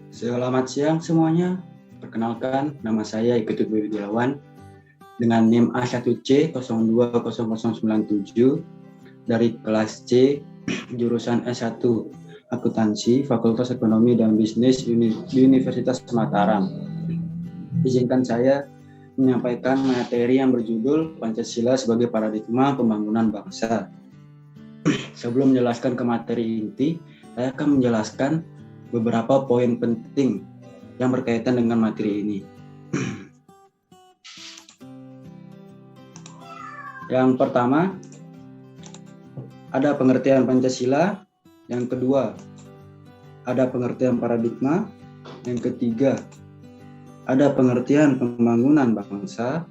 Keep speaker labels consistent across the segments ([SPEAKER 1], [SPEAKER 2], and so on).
[SPEAKER 1] Selamat siang semuanya. Perkenalkan, nama saya Iketut Widiawan dengan NIM A1C020097 dari kelas C jurusan S1 Akuntansi Fakultas Ekonomi dan Bisnis Universitas Mataram. Izinkan saya menyampaikan materi yang berjudul Pancasila sebagai Paradigma Pembangunan Bangsa. Sebelum menjelaskan ke materi inti, saya akan menjelaskan beberapa poin penting yang berkaitan dengan materi ini. Yang pertama, ada pengertian Pancasila. Yang kedua, ada pengertian paradigma. Yang ketiga, ada pengertian pembangunan bangsa.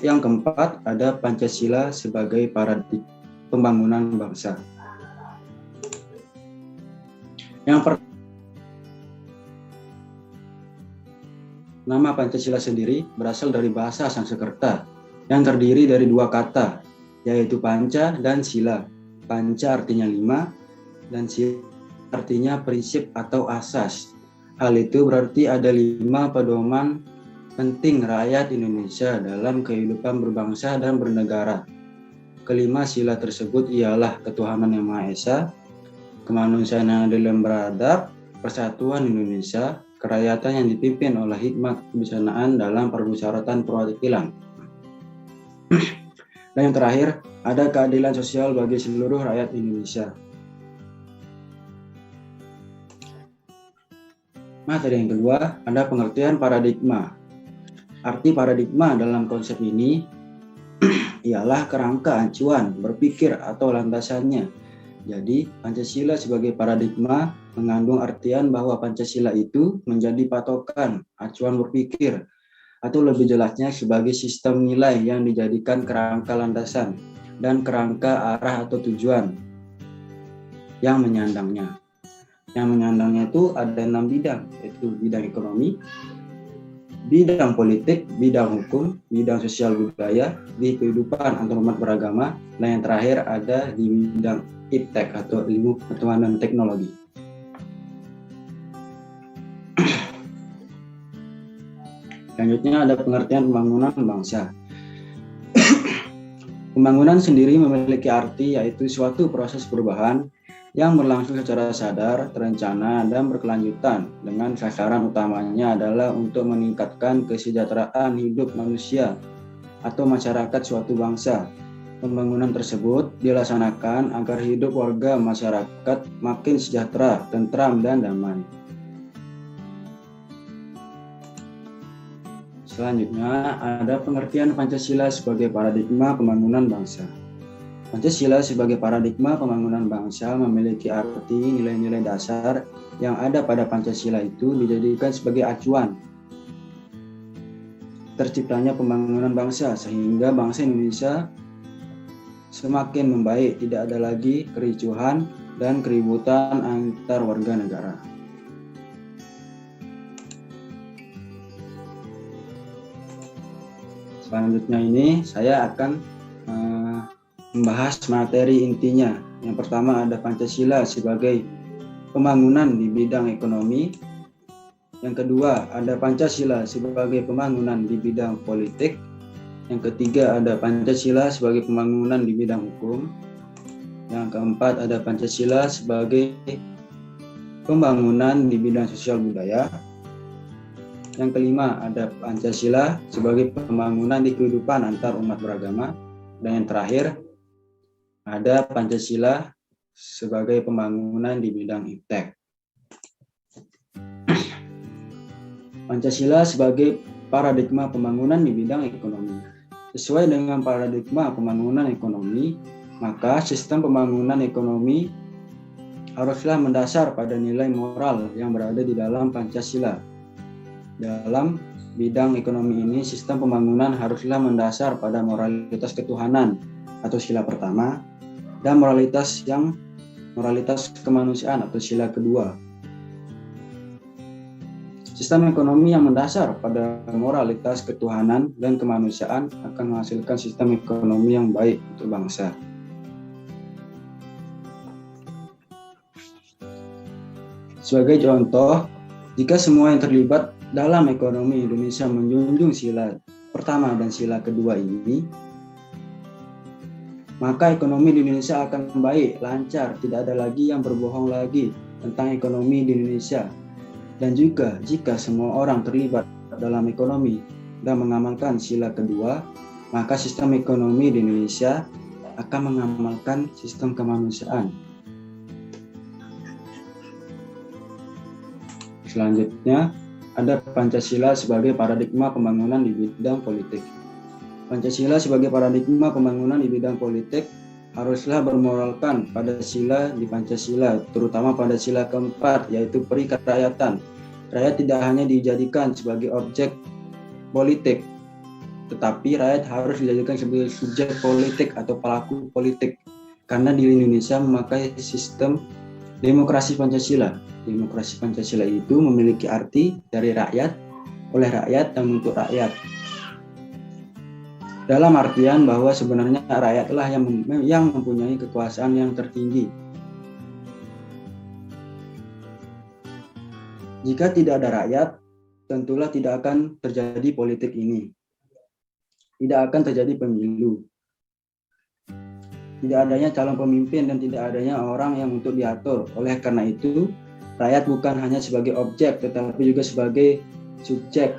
[SPEAKER 1] Yang keempat, ada Pancasila sebagai paradigma pembangunan bangsa. Nama Pancasila sendiri berasal dari bahasa Sanskerta yang terdiri dari dua kata, yaitu panca dan sila. Panca artinya 5 dan sila artinya prinsip atau asas. Hal itu berarti ada 5 pedoman penting rakyat Indonesia dalam kehidupan berbangsa dan bernegara. Kelima sila tersebut ialah ketuhanan yang Maha Esa, kemanusiaan yang adil dan beradab, persatuan Indonesia, kerakyatan yang dipimpin oleh hikmat kebijaksanaan dalam permusyawaratan perwakilan. Dan yang terakhir, ada keadilan sosial bagi seluruh rakyat Indonesia. Materi yang kedua, ada pengertian paradigma. Arti paradigma dalam konsep ini ialah kerangka acuan berpikir atau landasannya. Jadi, Pancasila sebagai paradigma mengandung artian bahwa Pancasila itu menjadi patokan acuan berpikir, atau lebih jelasnya sebagai sistem nilai yang dijadikan kerangka landasan dan kerangka arah atau tujuan yang menyandangnya. Yang menyandangnya itu ada 6 bidang, yaitu bidang ekonomi, bidang politik, bidang hukum, bidang sosial budaya, di kehidupan antarumat beragama, dan yang terakhir ada di bidang iptek atau ilmu pengetahuan dan teknologi. Selanjutnya ada pengertian pembangunan bangsa. Pembangunan sendiri memiliki arti yaitu suatu proses perubahan yang berlangsung secara sadar, terencana, dan berkelanjutan dengan sasaran utamanya adalah untuk meningkatkan kesejahteraan hidup manusia atau masyarakat suatu bangsa. Pembangunan tersebut dilaksanakan agar hidup warga masyarakat makin sejahtera, tentram, dan damai. Selanjutnya ada pengertian Pancasila sebagai paradigma pembangunan bangsa. Pancasila sebagai paradigma pembangunan bangsa memiliki arti nilai-nilai dasar yang ada pada Pancasila itu dijadikan sebagai acuan terciptanya pembangunan bangsa sehingga bangsa Indonesia semakin membaik, tidak ada lagi kericuhan dan keributan antar warga negara. Selanjutnya ini saya akan membahas materi intinya. Yang pertama ada Pancasila sebagai pembangunan di bidang ekonomi. Yang kedua ada Pancasila sebagai pembangunan di bidang politik. Yang ketiga ada Pancasila sebagai pembangunan di bidang hukum. Yang keempat ada Pancasila sebagai pembangunan di bidang sosial budaya. Yang kelima ada Pancasila sebagai pembangunan di kehidupan antar umat beragama. Dan yang terakhir ada Pancasila sebagai pembangunan di bidang iptek. Pancasila sebagai paradigma pembangunan di bidang ekonomi. Sesuai dengan paradigma pembangunan ekonomi, maka sistem pembangunan ekonomi haruslah mendasar pada nilai moral yang berada di dalam Pancasila. Dalam bidang ekonomi ini, sistem pembangunan haruslah mendasar pada moralitas ketuhanan atau sila pertama, dan moralitas kemanusiaan atau sila kedua. Sistem ekonomi yang mendasar pada moralitas ketuhanan dan kemanusiaan akan menghasilkan sistem ekonomi yang baik untuk bangsa. Sebagai contoh, jika semua yang terlibat dalam ekonomi Indonesia menjunjung sila pertama dan sila kedua ini, maka ekonomi di Indonesia akan baik, lancar, tidak ada lagi yang berbohong lagi tentang ekonomi di Indonesia. Dan juga jika semua orang terlibat dalam ekonomi dan mengamalkan sila kedua, maka sistem ekonomi di Indonesia akan mengamalkan sistem kemanusiaan. Selanjutnya, ada Pancasila sebagai paradigma pembangunan di bidang politik. Pancasila sebagai paradigma pembangunan di bidang politik haruslah bermoralkan pada sila di Pancasila, terutama pada sila keempat, yaitu peri kerakyatan. Rakyat tidak hanya dijadikan sebagai objek politik, tetapi rakyat harus dijadikan sebagai subjek politik atau pelaku politik. Karena di Indonesia memakai sistem demokrasi Pancasila. Demokrasi Pancasila itu memiliki arti dari rakyat, oleh rakyat, dan untuk rakyat. Dalam artian bahwa sebenarnya rakyatlah yang mempunyai kekuasaan yang tertinggi. Jika tidak ada rakyat, tentulah tidak akan terjadi politik ini. Tidak akan terjadi pemilu. Tidak adanya calon pemimpin dan tidak adanya orang yang untuk diatur. Oleh karena itu, rakyat bukan hanya sebagai objek, tetapi juga sebagai subjek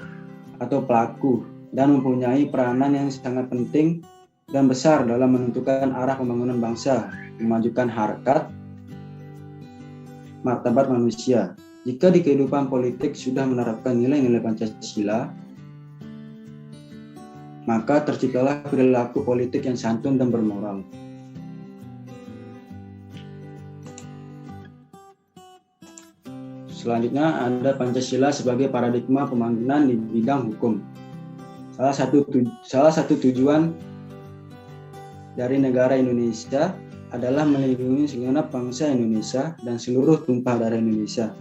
[SPEAKER 1] atau pelaku dan mempunyai peranan yang sangat penting dan besar dalam menentukan arah pembangunan bangsa, memajukan harkat, martabat manusia. Jika di kehidupan politik sudah menerapkan nilai-nilai Pancasila, maka terciptalah perilaku politik yang santun dan bermoral. Selanjutnya ada Pancasila sebagai paradigma pembangunan di bidang hukum. Salah satu tujuan dari negara Indonesia adalah melindungi segenap bangsa Indonesia dan seluruh tumpah darah Indonesia.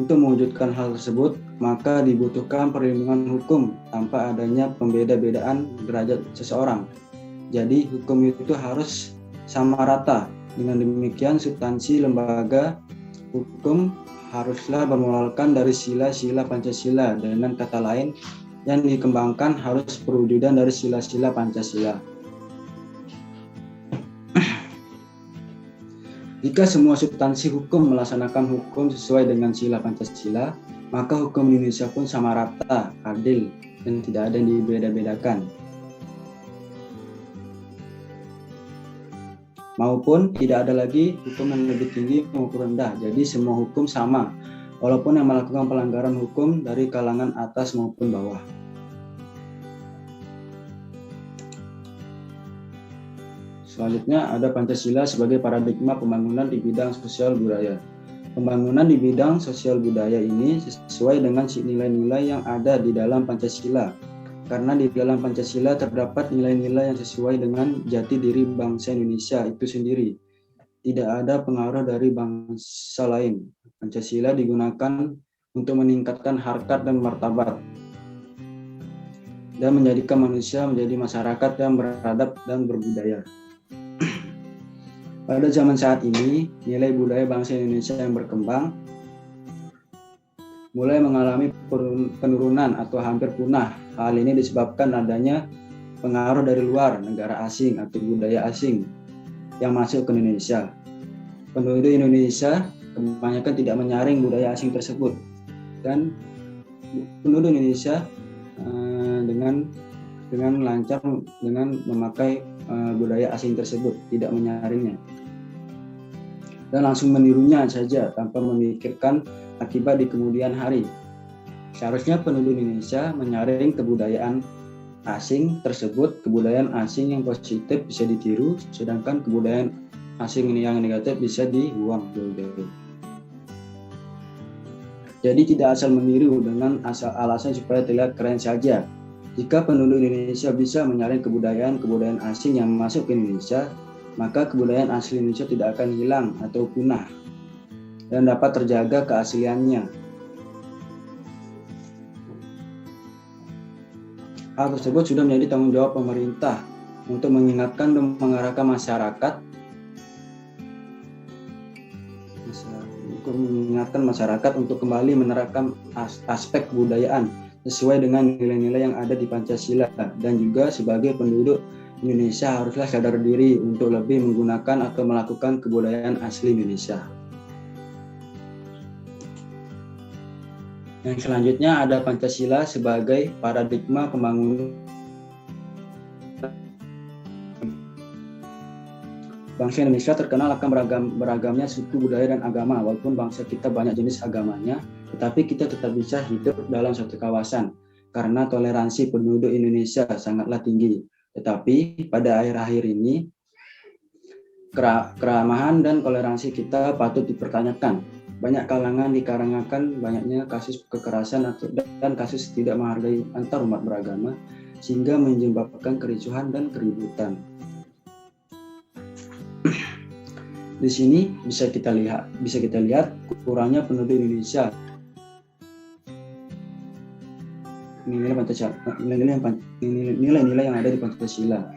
[SPEAKER 1] Untuk mewujudkan hal tersebut, maka dibutuhkan perlindungan hukum tanpa adanya pembeda-bedaan derajat seseorang. Jadi hukum itu harus sama rata. Dengan demikian substansi lembaga hukum haruslah bermoralkan dari sila-sila Pancasila. Dengan kata lain, yang dikembangkan harus perwujudan dari sila-sila Pancasila. Jika semua substansi hukum melaksanakan hukum sesuai dengan sila Pancasila, maka hukum Indonesia pun sama rata, adil, dan tidak ada yang dibeda-bedakan. Maupun tidak ada lagi hukum yang lebih tinggi maupun rendah. Jadi semua hukum sama, walaupun yang melakukan pelanggaran hukum dari kalangan atas maupun bawah. Selanjutnya ada Pancasila sebagai paradigma pembangunan di bidang sosial budaya. Pembangunan di bidang sosial budaya ini sesuai dengan nilai-nilai yang ada di dalam Pancasila. Karena di dalam Pancasila terdapat nilai-nilai yang sesuai dengan jati diri bangsa Indonesia itu sendiri. Tidak ada pengaruh dari bangsa lain. Pancasila digunakan untuk meningkatkan harkat dan martabat dan menjadikan manusia menjadi masyarakat yang beradab dan berbudaya. Pada zaman saat ini, nilai budaya bangsa Indonesia yang berkembang mulai mengalami penurunan atau hampir punah. Hal ini disebabkan adanya pengaruh dari luar, negara asing atau budaya asing yang masuk ke Indonesia. Penduduk Indonesia kebanyakan tidak menyaring budaya asing tersebut, dan penduduk Indonesia dengan lancar dengan memakai budaya asing tersebut, tidak menyaringnya dan langsung menirunya saja tanpa memikirkan akibat di kemudian hari. Seharusnya penduduk Indonesia menyaring kebudayaan asing tersebut. Kebudayaan asing yang positif bisa ditiru, sedangkan kebudayaan asing yang negatif bisa dibuang jauh-jauh. Jadi tidak asal meniru dengan alasan supaya terlihat keren saja. Jika penduduk Indonesia bisa menyaring kebudayaan asing yang masuk ke Indonesia, maka kebudayaan asli Indonesia tidak akan hilang atau punah dan dapat terjaga keasliannya. Hal tersebut sudah menjadi tanggung jawab pemerintah untuk mengingatkan dan mengarahkan masyarakat mengingatkan masyarakat untuk kembali menerapkan aspek kebudayaan sesuai dengan nilai-nilai yang ada di Pancasila, dan juga sebagai penduduk Indonesia haruslah sadar diri untuk lebih menggunakan atau melakukan kebudayaan asli Indonesia. Yang selanjutnya ada Pancasila sebagai paradigma pembangunan. Bangsa Indonesia terkenal akan beragamnya suku, budaya, dan agama. Walaupun bangsa kita banyak jenis agamanya, tetapi kita tetap bisa hidup dalam suatu kawasan karena toleransi penduduk Indonesia sangatlah tinggi. Tetapi pada akhir-akhir ini, keramahan dan toleransi kita patut dipertanyakan. Banyak kalangan dikarenakan banyaknya kasus kekerasan dan kasus tidak menghargai antar umat beragama, sehingga menyebabkan kericuhan dan keributan. Di sini bisa kita lihat kurangnya penduduk Indonesia nilai-nilai yang ada di Pancasila,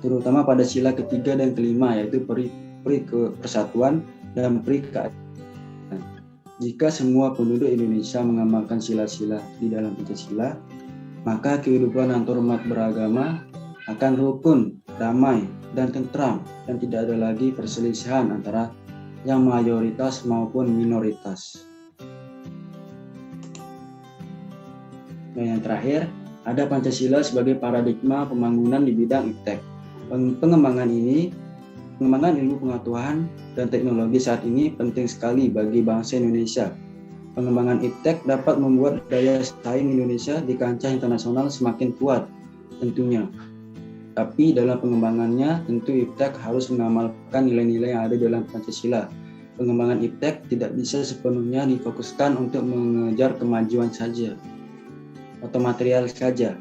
[SPEAKER 1] terutama pada sila ketiga dan kelima, yaitu pri persatuan dan pri keadilan. Jika semua penduduk Indonesia mengamalkan sila-sila di dalam Pancasila, maka kehidupan antar umat beragama akan rukun, damai, dan tentram, dan tidak ada lagi perselisihan antara yang mayoritas maupun minoritas. Dan yang terakhir, ada Pancasila sebagai paradigma pembangunan di bidang iptek. Pengembangan ilmu pengetahuan dan teknologi saat ini penting sekali bagi bangsa Indonesia. Pengembangan iptek dapat membuat daya saing Indonesia di kancah internasional semakin kuat tentunya. Tapi dalam pengembangannya tentu iptek harus mengamalkan nilai-nilai yang ada dalam Pancasila. Pengembangan iptek tidak bisa sepenuhnya difokuskan untuk mengejar kemajuan saja atau material saja.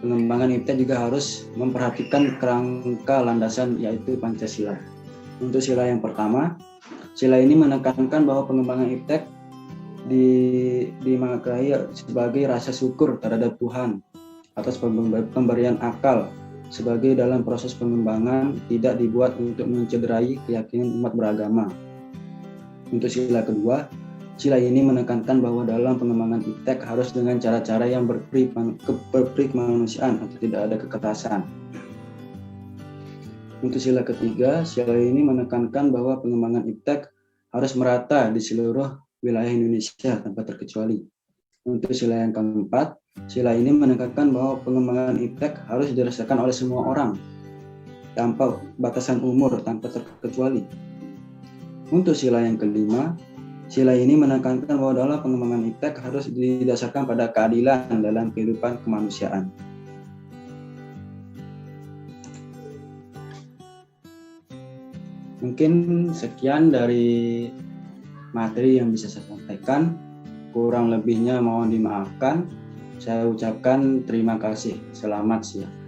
[SPEAKER 1] Pengembangan iptek juga harus memperhatikan kerangka landasan, yaitu Pancasila. Untuk sila yang pertama, sila ini menekankan bahwa pengembangan iptek dimaknai sebagai rasa syukur terhadap Tuhan atas pemberian akal, sebagai dalam proses pengembangan tidak dibuat untuk mencederai keyakinan umat beragama. Untuk sila kedua, sila ini menekankan bahwa dalam pengembangan iptek harus dengan cara-cara yang berperi kemanusiaan atau tidak ada kekerasan. Untuk sila ketiga, sila ini menekankan bahwa pengembangan iptek harus merata di seluruh wilayah Indonesia tanpa terkecuali. Untuk sila yang keempat, sila ini menekankan bahwa pengembangan iptek harus dirasakan oleh semua orang tanpa batasan umur, tanpa terkecuali. Untuk sila yang kelima, sila ini menekankan bahwa dalam pengembangan iptek harus didasarkan pada keadilan dalam kehidupan kemanusiaan. Mungkin sekian dari materi yang bisa saya sampaikan. Kurang lebihnya mohon dimaafkan. Saya ucapkan terima kasih. Selamat siang.